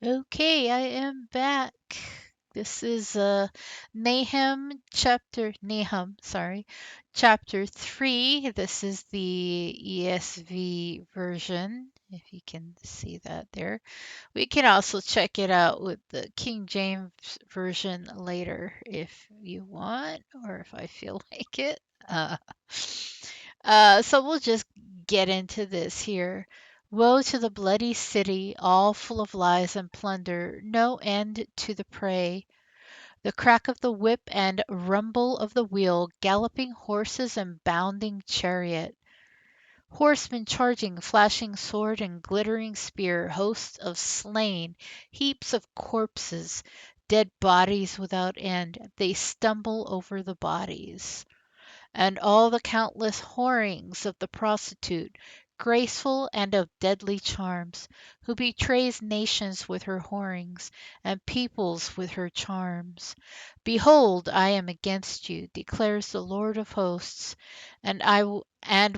Okay, I am back. This is Nahum, chapter 3. This is the ESV version, if you can see that there. We can also check it out with the King James version later if you want, or if I feel like it. Uh, so we'll just get into this here. Woe to the bloody city, all full of lies and plunder, no end to the prey. The crack of the whip and rumble of the wheel, galloping horses and bounding chariot. Horsemen charging, flashing sword and glittering spear, hosts of slain, heaps of corpses, dead bodies without end. They stumble over the bodies. And all the countless whorings of the prostitute, graceful and of deadly charms, who betrays nations with her whorings, and peoples with her charms. Behold, I am against you, declares the Lord of hosts, and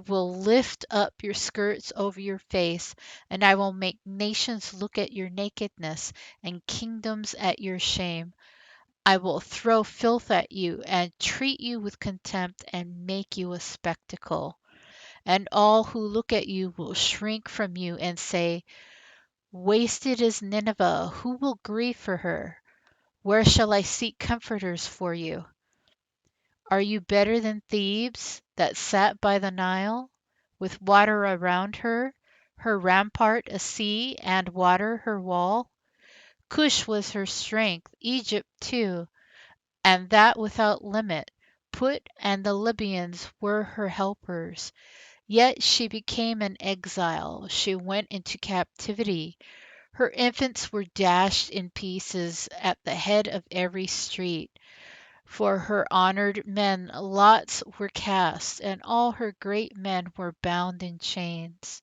will lift up your skirts over your face, and I will make nations look at your nakedness, and kingdoms at your shame. I will throw filth at you and treat you with contempt and make you a spectacle. And all who look at you will shrink from you and say, wasted is Nineveh. Who will grieve for her? Where shall I seek comforters for you? Are you better than Thebes that sat by the Nile, with water around her, her rampart a sea, and water her wall? Cush was her strength, Egypt too, and that without limit. Put and the Libyans were her helpers. Yet she became an exile. She went into captivity. Her infants were dashed in pieces at the head of every street. For her honored men lots were cast, and all her great men were bound in chains.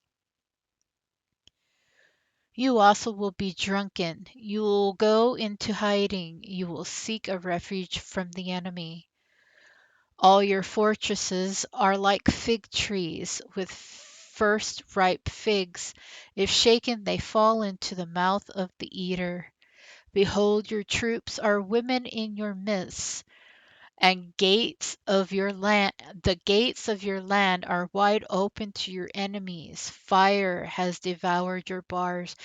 You also will be drunken. You will go into hiding. You will seek a refuge from the enemy. All your fortresses are like fig trees with first ripe figs. If shaken, they fall into the mouth of the eater. Behold, your troops are women in your midst, and the gates of your land are wide open to your enemies. Fire has devoured your bars.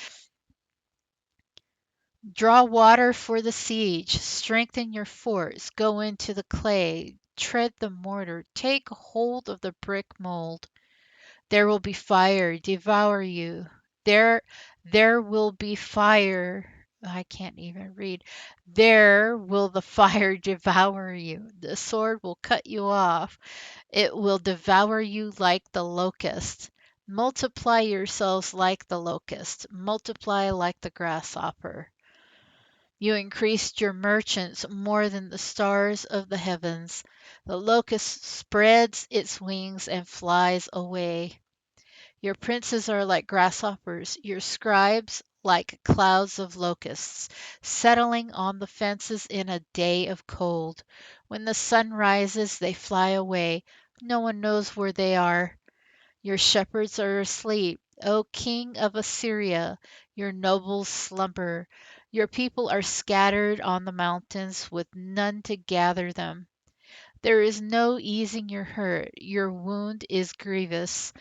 Draw water for the siege, strengthen your forts, go into the clay, tread the mortar, take hold of the brick mold. There will be fire, devour you. There, there will be fire. I can't even read. There will the fire devour you. The sword will cut you off. It will devour you like the locust. Multiply yourselves like the locust. Multiply like the grasshopper. You increased your merchants more than the stars of the heavens. The locust spreads its wings and flies away. Your princes are like grasshoppers, your scribes like clouds of locusts, settling on the fences in a day of cold. When the sun rises, they fly away. No one knows where they are. Your shepherds are asleep. O king of Assyria, your nobles slumber. Your people are scattered on the mountains with none to gather them. There is no easing your hurt. Your wound is grievous.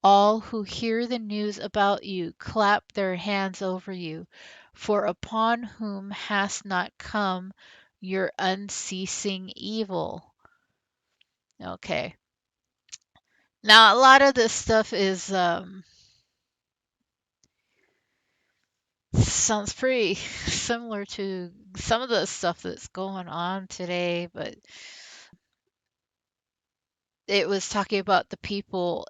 All who hear the news about you clap their hands over you, for upon whom has not come your unceasing evil? Okay. Now, a lot of this stuff is sounds pretty similar to some of the stuff that's going on today, but it was talking about the people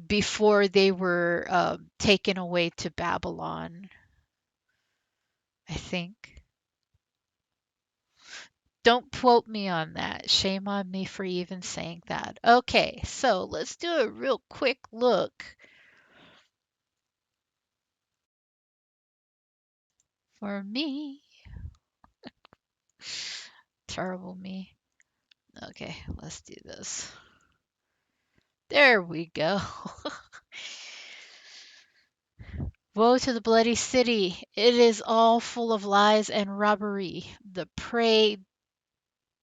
before they were taken away to Babylon, I think. Don't quote me on that. Shame on me for even saying that. Okay, so let's do a real quick look for me. Terrible me. Okay, let's do this. There we go. Woe to the bloody city! It is all full of lies and robbery. The prey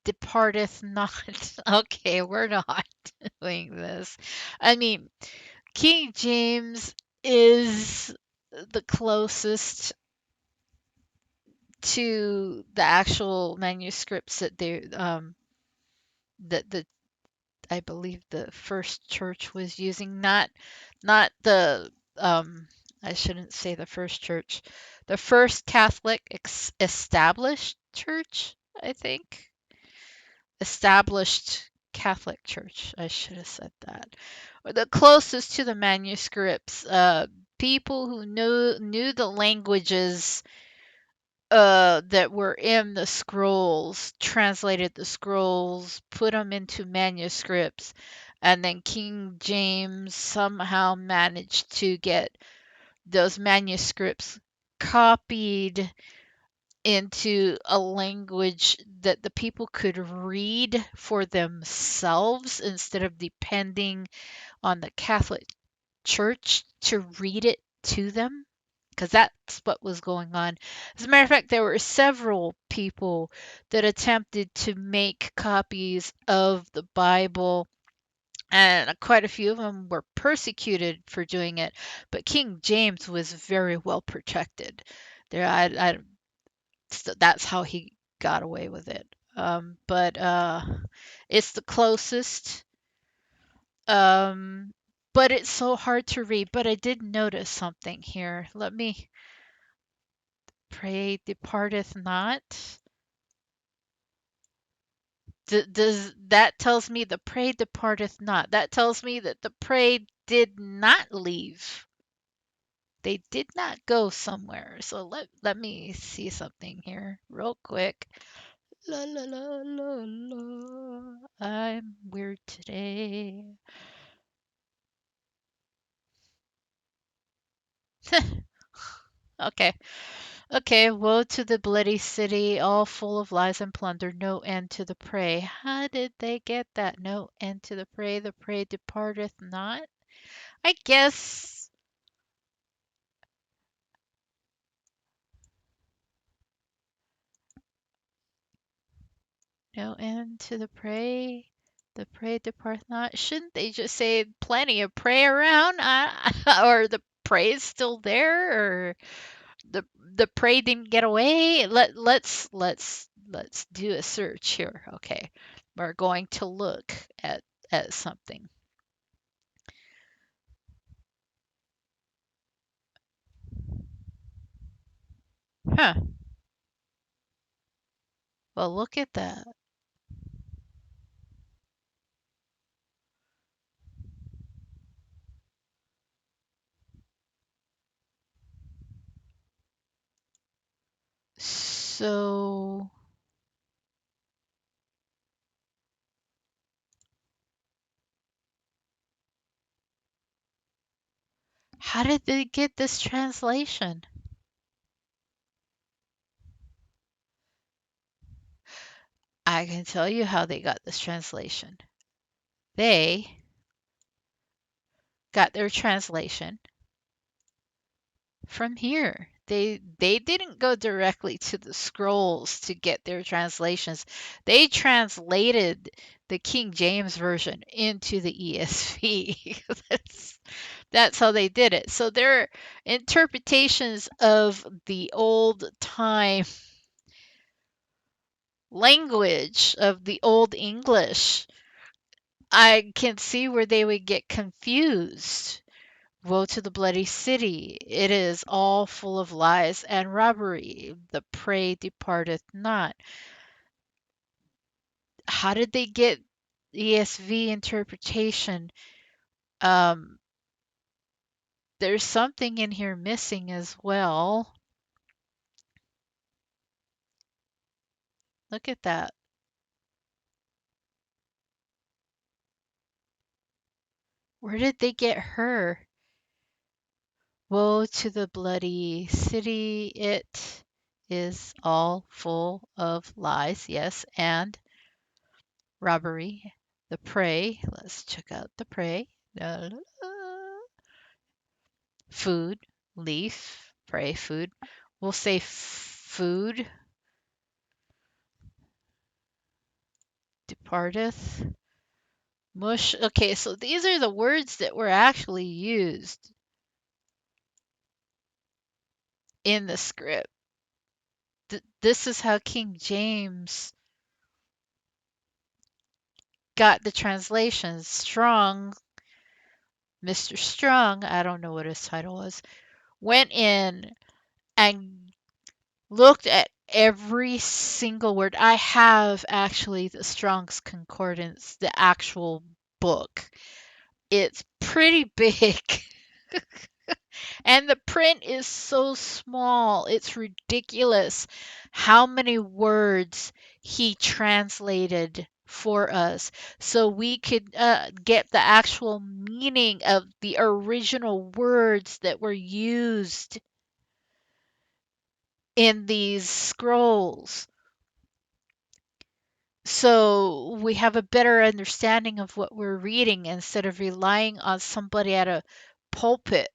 departeth not. Okay, we're not doing this. I mean, King James is the closest to the actual manuscripts that that the I believe the first church was using, not the I shouldn't say the first church, the first Catholic established church, I think. Established Catholic church. I should have said that. Or the closest to the manuscripts, people who knew the languages that were in the scrolls, translated the scrolls, put them into manuscripts, and then King James somehow managed to get those manuscripts copied into a language that the people could read for themselves instead of depending on the Catholic Church to read it to them, because that's what was going on. As a matter of fact, there were several people that attempted to make copies of the Bible, and quite a few of them were persecuted for doing it. But King James was very well protected. There, so that's how he got away with it. But it's the closest. Um, but it's so hard to read. But I did notice something here. Let me pray departeth not. Does that tells me the prey departeth not? That tells me that the prey did not leave. They did not go somewhere. So let me see something here real quick. La la la la la. I'm weird today. Okay. Okay, woe to the bloody city, all full of lies and plunder, no end to the prey. How did they get that? No end to the prey departeth not? I guess no end to the prey departeth not. Shouldn't they just say plenty of prey around? Or the prey is still there? Or the prey didn't get away? Let's do a search here. Okay. We're going to look at something. Huh. Well, look at that. So, how did they get this translation? I can tell you how they got this translation. They got their translation from here. They didn't go directly to the scrolls to get their translations. They translated the King James version into the ESV. That's how they did it. So their interpretations of the old time language of the old English, I can see where they would get confused. Woe to the bloody city! It is all full of lies and robbery. The prey departeth not. How did they get ESV interpretation? Um, there's something in here missing as well. Look at that. Where did they get her? Woe to the bloody city! It is all full of lies, yes, and robbery. The prey, let's check out the prey. Food. leaf, pray, food. We'll say food departeth. Mush. Okay, so these are the words that were actually used in the script. This is how King James got the translations. Strong, Mr. Strong, I don't know what his title was, went in and looked at every single word. I have actually the Strong's Concordance, the actual book. It's pretty big. And the print is so small. It's ridiculous how many words he translated for us so we could get the actual meaning of the original words that were used in these scrolls. So we have a better understanding of what we're reading instead of relying on somebody at a pulpit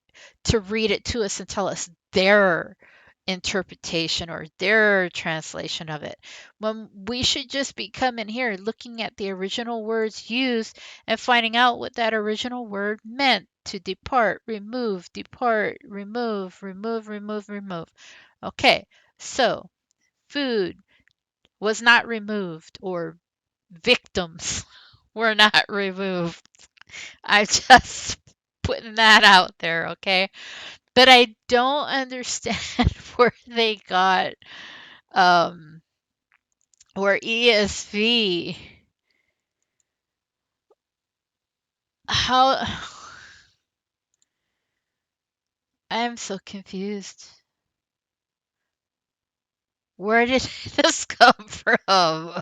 to read it to us and tell us their interpretation or their translation of it. When we should just be coming here looking at the original words used and finding out what that original word meant to depart, remove, remove, remove, remove. Okay, so food was not removed or victims were not removed. I'm just putting that out there, okay? But I don't understand where they got um where ESV how I'm so confused. Where did this come from?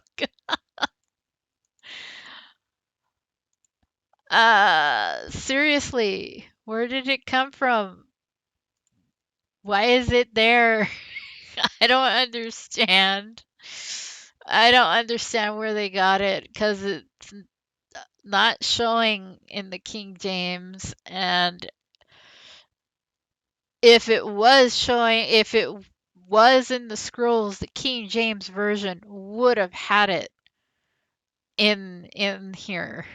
Seriously, where did it come from? Why is it there? I don't understand. I don't understand where they got it because it's not showing in the King James. And if it was in the scrolls, the King James version would have had it in here.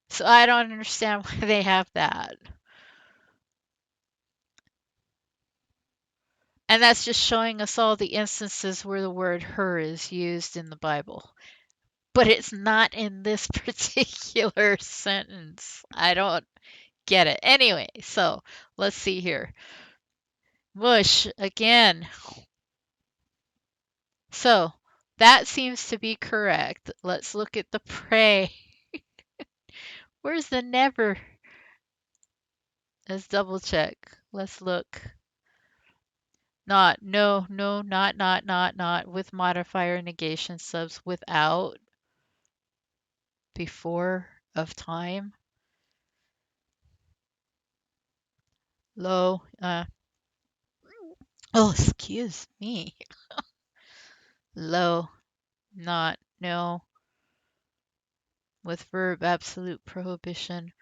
So I don't understand why they have that. And that's just showing us all the instances where the word her is used in the Bible. But it's not in this particular sentence. I don't get it. Anyway, so let's see here. Mush again. So that seems to be correct. Let's look at the pray. Where's the never? Let's double check. Let's look. Not, no, no, not, with modifier negation subs without, before of time. Low, oh, excuse me. Low, not, no, with verb absolute prohibition.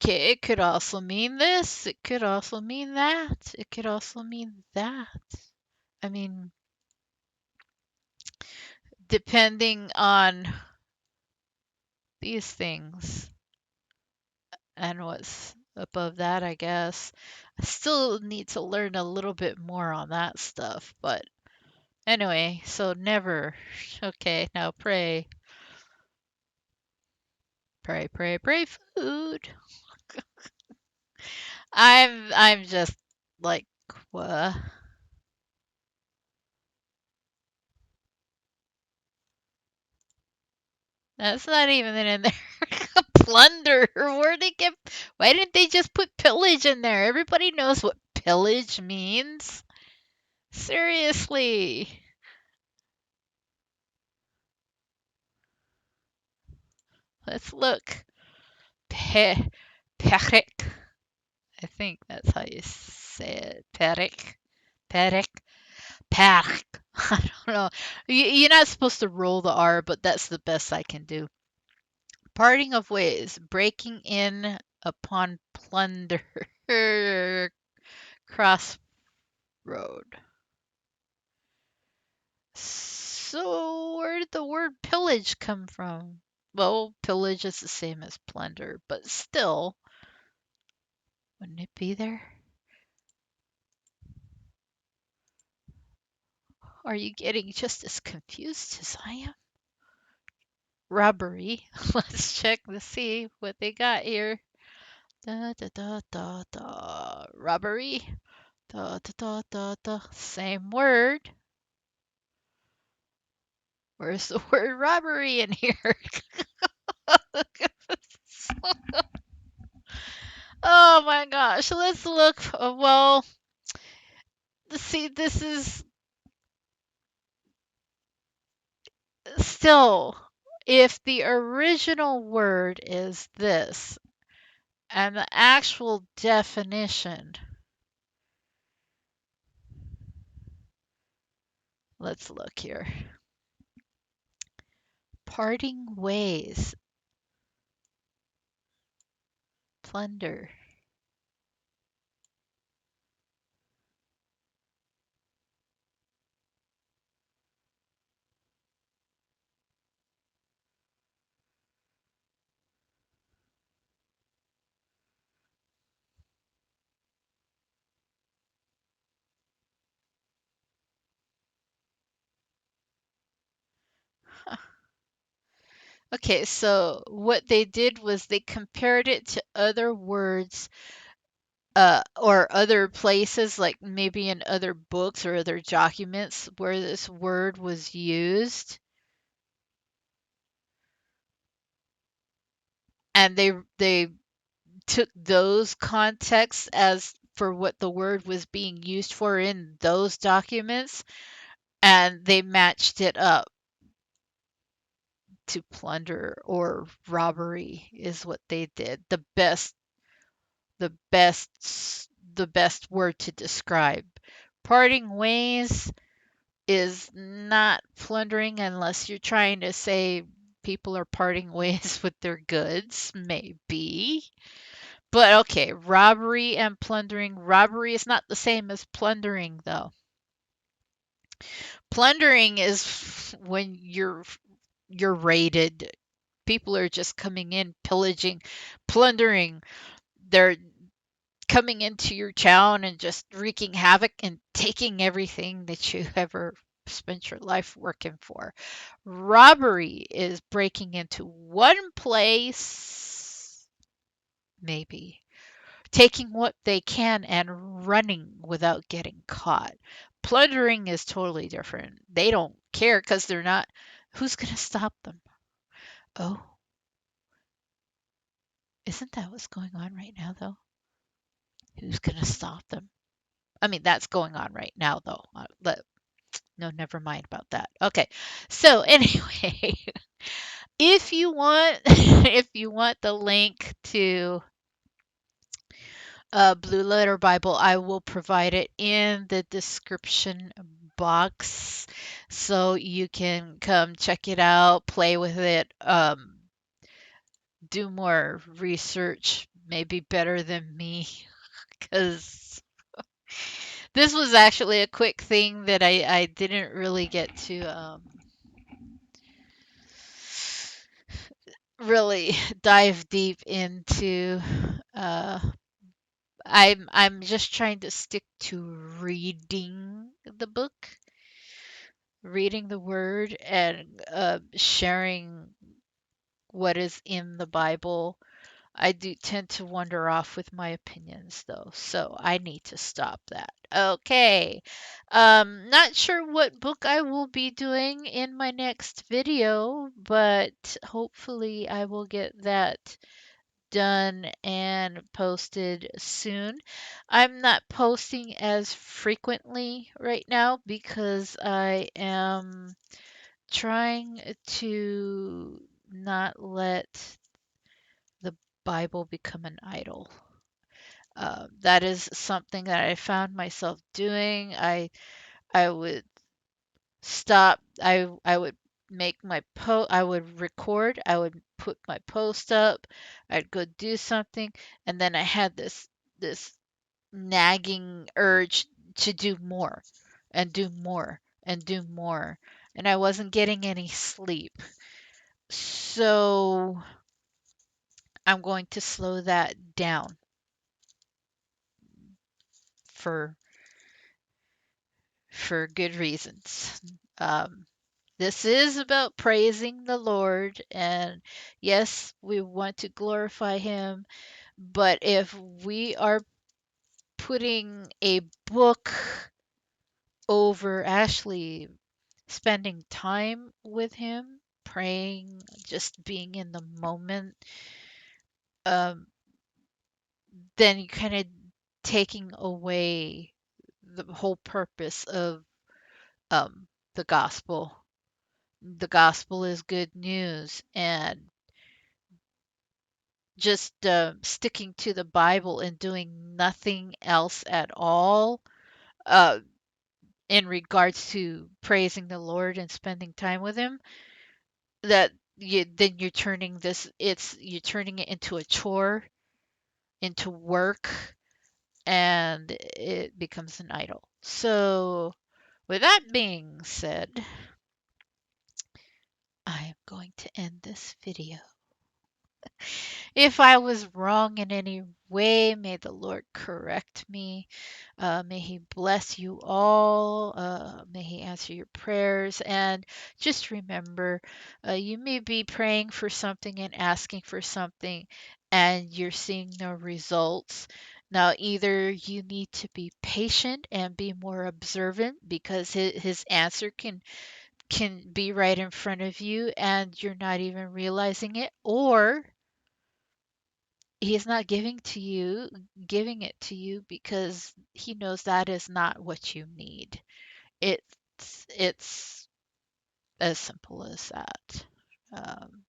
Okay, it could also mean this. It could also mean that. It could also mean that. I mean, depending on these things and what's above that, I guess. I still need to learn a little bit more on that stuff, but anyway, so never. Okay, now pray. Pray, pray, pray food. I'm just like, what? That's not even in there. Plunder. Where they get? Why didn't they just put pillage in there? Everybody knows what pillage means. Seriously. Let's look. Pe Perek. I think that's how you say it. Perek. Perek. Perek. I don't know. You're not supposed to roll the R, but that's the best I can do. Parting of ways. Breaking in upon plunder. Crossroad. So where did the word pillage come from? Well, pillage is the same as plunder, but still, wouldn't it be there? Are you getting just as confused as I am? Robbery. Let's check to see what they got here. Da da da da da. Robbery. Da da da da da. Same word. Where's the word robbery in here? Oh my gosh. Let's look. Well, see, this is still, if the original word is this and the actual definition, let's look here. Parting ways, plunder. Okay, so what they did was they compared it to other words or other places, like maybe in other books or other documents where this word was used, and they took those contexts as for what the word was being used for in those documents, and they matched it up to plunder or robbery is what they did. The best word to describe. Parting ways is not plundering unless you're trying to say people are parting ways with their goods, maybe. But okay, robbery and plundering. Robbery is not the same as plundering, though. Plundering is when you're raided. People are just coming in, pillaging, plundering. They're coming into your town and just wreaking havoc and taking everything that you ever spent your life working for. Robbery is breaking into one place, maybe, taking what they can and running without getting caught. Plundering is totally different. They don't care because they're not. Who's going to stop them? Oh, isn't that what's going on right now, though? Who's going to stop them? I mean, that's going on right now, though. No, never mind about that. Okay. So anyway, if you want, if you want the link to Blue Letter Bible, I will provide it in the description box so you can come check it out, play with it, do more research, maybe better than me, because this was actually a quick thing that I didn't really get to really dive deep into. Uh, I'm just trying to stick to reading the word, and sharing what is in the Bible. I do tend to wander off with my opinions though, so I need to stop that. Okay. Not sure what book I will be doing in my next video, but hopefully I will get that done and posted soon. I'm not posting as frequently right now because I am trying to not let the Bible become an idol. That is something that I found myself doing. I would stop. I would make my I would record. I would put my post up. I'd go do something, and then I had this nagging urge to do more and do more and do more. And I wasn't getting any sleep. So I'm going to slow that down for good reasons. Um, this is about praising the Lord, and yes, we want to glorify Him. But if we are putting a book over actually spending time with Him, praying, just being in the moment, um, then you kind of taking away the whole purpose of um, the gospel. The gospel is good news, and just sticking to the Bible and doing nothing else at all uh, in regards to praising the Lord and spending time with Him, that then you're turning you're turning it into a chore, into work, and it becomes an idol. So, with that being said, I am going to end this video. If I was wrong in any way, may the Lord correct me. May He bless you all. May He answer your prayers. And just remember, you may be praying for something and asking for something, and you're seeing no results. Now, either you need to be patient and be more observant because his answer can be right in front of you and you're not even realizing it, or he's not giving it to you because he knows that is not what you need. It's as simple as that. Um,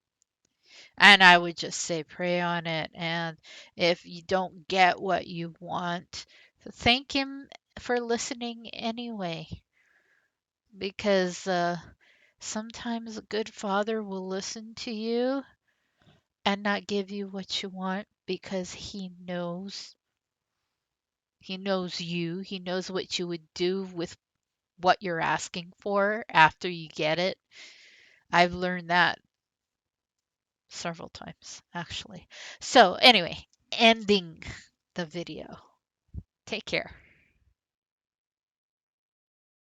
and I would just say pray on it. And if you don't get what you want, thank him for listening anyway. Because sometimes a good father will listen to you and not give you what you want because he knows you. He knows what you would do with what you're asking for after you get it. I've learned that several times, actually. So, anyway, ending the video. Take care.